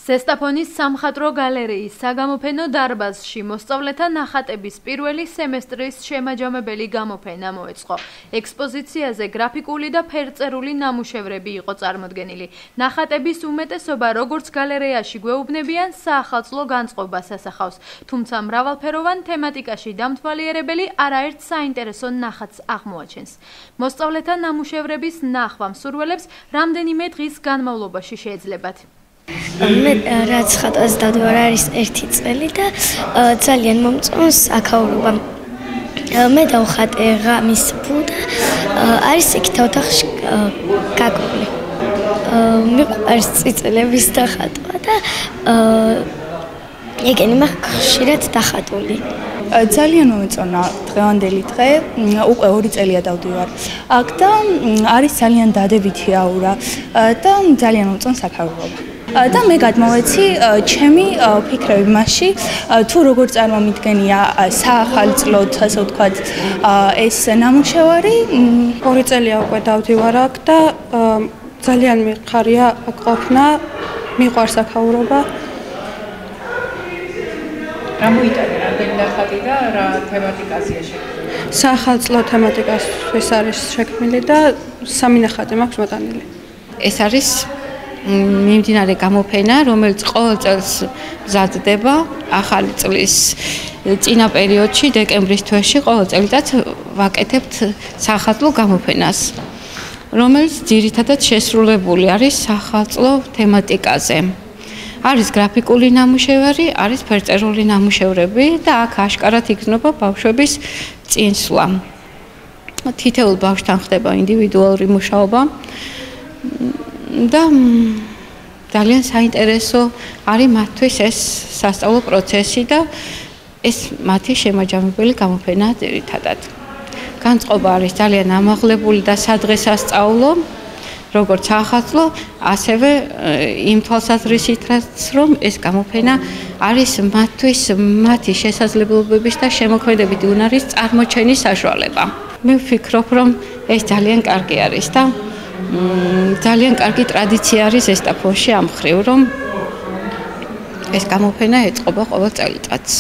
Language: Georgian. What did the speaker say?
ზესტაფონის სამხატვრო გალერეის საგამოფენო დარბაზში მოსწავლეთა ნახატების პირველი სემესტრის შემაჯამებელი გამოფენა მოეწყო. ექსპოზიციაზე გრაფიკული და ფერწერული ნამუშევრები იყო წარმოდგენილი. ნახატების უმეტესობა როგორც გალერეაში გვეუბნებიან საახალწლო განწყობას ასახავს, თუმცა მრავალფეროვან თემატიკაში დამთვალიერებელი არაერთ საინტერესო ნახატს აღმოაჩენს. მოსწავლეთა ნამუშევრების ნახვა მსურველებს რამდენიმე დღის განმავლობაში შეეძლებათ. მე რაც ხატვას დავდივარ არის 1 წელი და ძალიან მომწონს აქაურობა. მე დავხატე ღამის ბუდა არის იქით ოთახში გაკრული. მიყვარს წიწილების დახატვა და ეგენი მაქვს ხშირად დახატული. ძალიან მომეწონა დღევანდელი დღე, უკვე 2 წელია დავდივარ აქ და არის ძალიან დადებითი აურა და ძალიან მომწონს აქაურობა. და მე გადმოვეცი ჩემი ფიქრები მასში, თუ როგორ წარმომიდგენია საახალწლოდ, ასე ვთქვათ, ეს ნამუშევარი. 2 წელია უკვე დავდივარ აქ და ძალიან მიხარია აქ ყოფნა, მიყვარს აქაურობა. რა მოიტანა რამდენი ნახატი და რა თემატიკაზეა შექმნილი? საახალწლო თემატიკას არის შექმნილი და 3 ნახატი მაქვს მოტანილი. ეს არის მიმდინარე გამოფენა, რომელიც ყოველ წელს მზადდება ახალი წლის წინა პერიოდში, დეკემბრის თვეში ყოველ წელიწად ვაკეთებთ საახალწლო გამოფენას, რომელიც ძირითადად შესრულებული არის საახალწლო თემატიკაზე. არის გრაფიკული ნამუშევარი, არის ფერწერული ნამუშევრები და აქ აშკარად იგრძნობა ბავშვების წინსვლა. თითოეულ ბავშვთან ხდება ინდივიდუალური მუშაობა და ძალიან საინტერესო არის მათთვის ეს სასწავლო პროცესი და ეს მათი შემაჯამებელი გამოფენაა ძირითადად. განწყობა არის ძალიან ამაღლებული და სადღესასწაულო, როგორც საახალწლო, ასევე იმ თვალსაზრისითაც, რომ ეს გამოფენა არის მათთვის მათი შესაძლებლობების და შემოქმედებითი უნარის წარმოჩენის საშუალება. მე ვფიქრობ, რომ ეს ძალიან კარგი არის და ძალიან კარგი ტრადიცია არის ზესტაფონში ამ მხრივ, რომ ეს გამოფენა ეწყობა ყოველ წელიწადს.